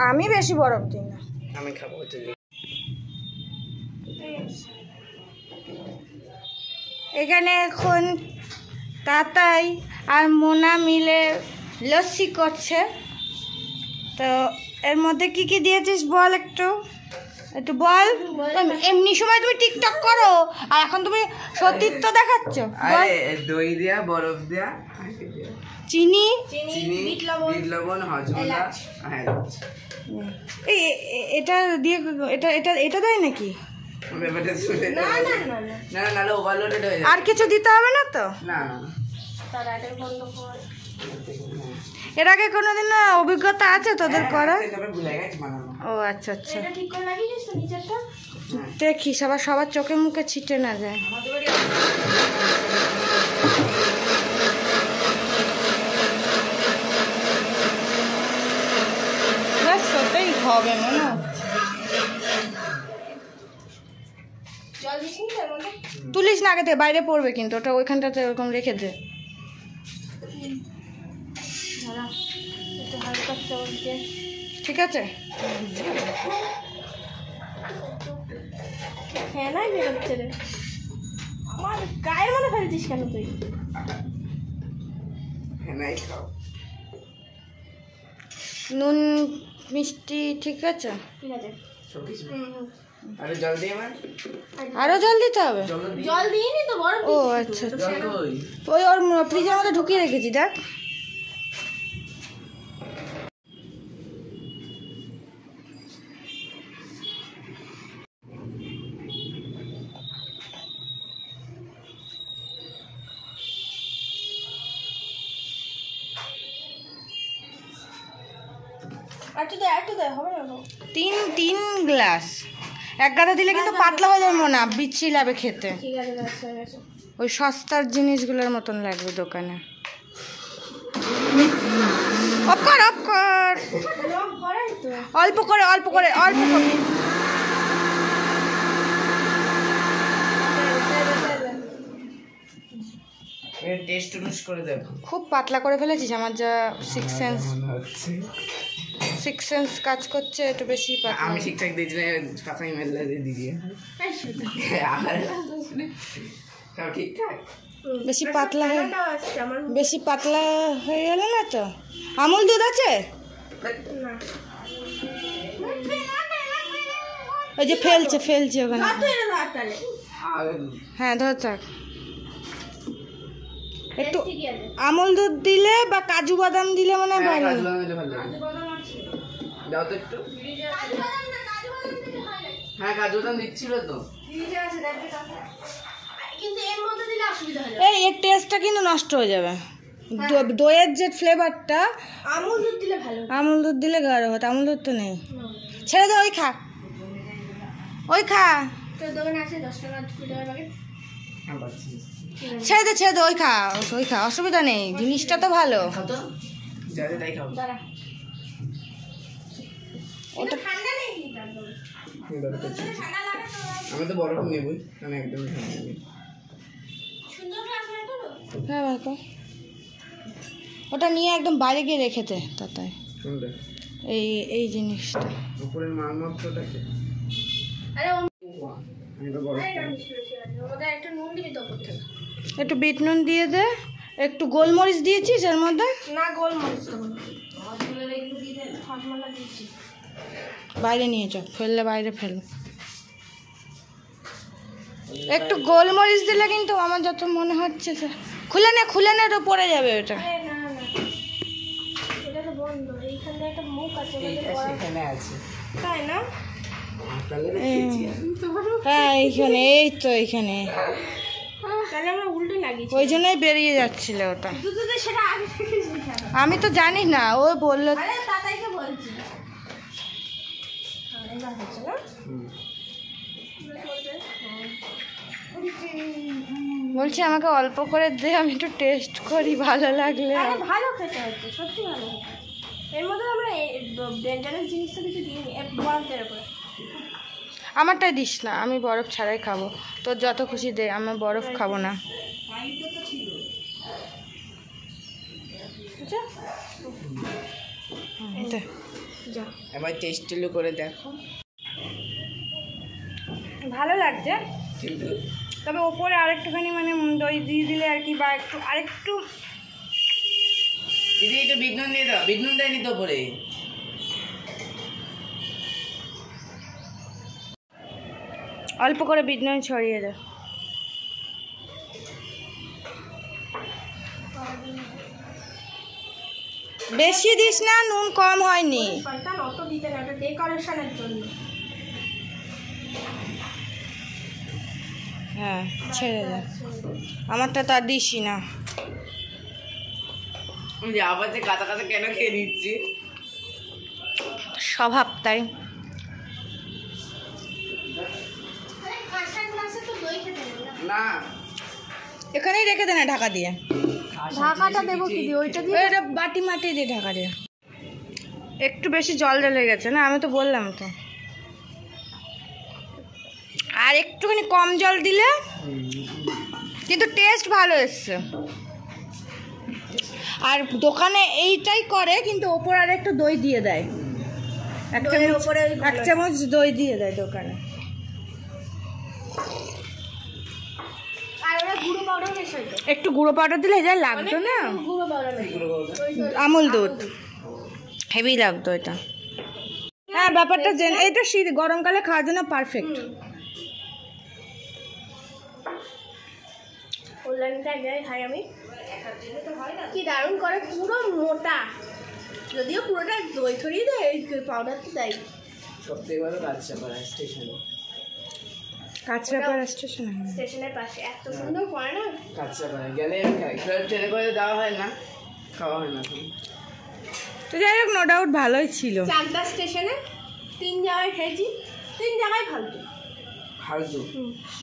আমি বেশি বরফ দিই না। আমি খাবো। এখানে এখন তাতাই আর মোনা মিলে লস্যি করছে। তো এর মধ্যে কি কি দিয়েছিস বল, একটু একটু বল। এমনি সময় তুমি টিকটক করো আর এখন তুমি সতীত্ব দেখাচ্ছ। দই দেয়া, বরফ দেয়া, চিনি, বিট লবণ, হজমোলা, এটা দিয়ে এটা এটা এটা দেয় নাকি? আর কিছু দিতে হবে না তো? না। এর আগে কোনোদিন অভিজ্ঞতা আছে তোদের করার? ও আচ্ছা আচ্ছা, দেখিস আবার সবার চোখে মুখে ছিটে না যায়। ব্যাস ওটাই হবে মনে হচ্ছে। তুলিস না আগে থেকে, বাইরে পড়বে কিন্তু ওটা, ওইখানটাতে ওরকম রেখে দে। ঠিক আছে। আমার গায়ের মনে ফেলছিস কেন তুই? নুন মিষ্টি ঠিক আছে? আরো জল দিতে হবে? জল দিইনি তো। ও আচ্ছা আচ্ছা, ওই ওর ফ্রিজের মধ্যে ঢুকিয়ে রেখেছি, দেখ। তিন গ্লাস এক গাদা দিলে কিন্তু পাতলা হয়ে যাবে না, বিচ্ছি লাগবে খেতে। ওই সস্তার জিনিসগুলোর মতন লাগবে দোকানে। অফ কর অফ কর, অল্প করে অল্প করে অল্প করে। টেস্ট টুস করে দেখো। খুব পাতলা করে ফেলেছিস, আমার যা সিক্স সেন্স কাজ করছে, একটু বেশি পাতলা। আমি ঠিকঠাক দিয়েছি না, কাঁচাই মেলা দিয়ে দিয়ে সব ঠিকঠাক। বেশি পাতলা হয়ে গেল না তো? আমুল দুধ আছে? ওই যে ফেলছে ওখানে। হ্যাঁ ধর থাক। একটু আমুল দুধ দিলে বা কাজু বাদাম দিলে মনে হয় ভালো। দাও তো একটু। হ্যাঁ কাজু বাদাম দিচ্ছিল তো। এই এর টেস্টটা কিন্তু নষ্ট হয়ে যাবে। দইয়ের যে ফ্লেভারটা, আমুল দুধ দিলে ভালো। আমুল দুধ দিলে গাঢ় হতো, আমুল দুধ তো নেই। ছেড়ে দে, ওই খা ছেড়ে দে, ওই খা, অসুবিধা নেই, জিনিসটা তো ভালো। ওটা আমি তো বরফ নেবই, আমি একদম ঠান্ডা নেই। হ্যাঁ বাবা, ওটা নিয়ে একদম বাইরে গিয়ে রেখে দে তাতে। এই জিনিসটা উপরের মালমাত্রটাকে একটু বিট নুন দিয়ে দে। একটু গোলমরিচ দিয়েছিস এর মধ্যে? না, গোলমরিচ বাইরে নিয়ে চল, ফেললে বাইরে ফেল। একটু গোলমরিচ দিলে কিন্তু আমার যত মনে হচ্ছে, খুলে নে তো পড়ে যাবে ওটা। হ্যাঁ এইখানে, এই তো এইখানে, ওই জন্যই বেরিয়ে যাচ্ছিল ওটা। আমি তো জানি না, ও বললো। বলছি আমাকে অল্প করে দে, আমি একটু টেস্ট করি, ভালো লাগলে। ভালো খেতে হচ্ছে, সত্যি ভালো। এর মধ্যে আমরা ডেঞ্জারাস জিনিসটা কিছু দিইনি, বরফের উপরে। আমারটাই দিস না, আমি বরফ ছাড়াই খাবো। তোর যত খুশি দে, আমি বরফ খাবো না। যা এবার টেস্টগুলো করে দেখো। ভালো লাগছে, কিন্তু তবে ওপরে আরেকটুখানি মানে দই দিয়ে দিলে আর কি, বা একটু আরেকটু। দিদি একটু বিট নুন দিয়ে দাও, বিট নুন দেয়নি তো ওপরে। অল্প করে বিট নুন ছড়িয়ে দে। বেশি দিস না, নুন কম হয়নি। শয়তান অত দিতে না, এটা ডেকোরেশনের জন্য। হ্যাঁ ছেড়ে দে, আমারটা তো আর দিসই না। আমি আবার যে কাঁচা কাঁচা কেন খেয়ে নিচ্ছি, স্বভাব তাই। কাঁচা গ্লাসে তো দই খেতে নেই না। না এখানেই রেখে দে না ঢাকা দিয়ে। ঢাকাটা দেবো কি দিয়ে? ওইটা দিয়ে ওইটা বাটি মাটি দিয়ে ঢাকা দিয়ে। একটু বেশি জল ঢেলে গেছে না, আমি তো বললাম তো। আর একটুখানি কম জল দিলে, কিন্তু টেস্ট ভালো এসছে। আর দোকানে এইটাই করে, কিন্তু ওপর আর একটু দই দিয়ে দেয়, এক চামচ দই দিয়ে দেয় দোকানে। আর ওরা গুঁড়ো পাউডার মেশাই তো। একটু গুঁড়ো পাউডার দিলে যা লাগতো না, গুঁড়ো পাউডার মেশাই। আমুল দুধ হেভি লাগতো এটা। হ্যাঁ ব্যাপারটা এইটা শীত গরমকালে খাওয়ার জন্য পারফেক্ট। কল্যাণীতে এক জায়গায় খাই আমি, কি দারুণ করে, পুরো মোটা, যদিও পুরোটা দই ছড়িয়ে দেয়, পাউডার তো দেয়। সবথেকে ভালো কাঁচরাপাড়া স্টেশনে। কাঁচরাপাড়া স্টেশনে স্টেশনের পাশে এত সুন্দর করে না। কাঁচরাপাড়া গেলে আমি খাই, ট্রেনে করে দেওয়া হয় না, খাওয়া হয় না এখন। তো যাই হোক, নো ডাউট ভালোই ছিল। চাকদা স্টেশনে 3 জায়গায় খেয়েছি, 3 জায়গায় ফালতু। ফালতু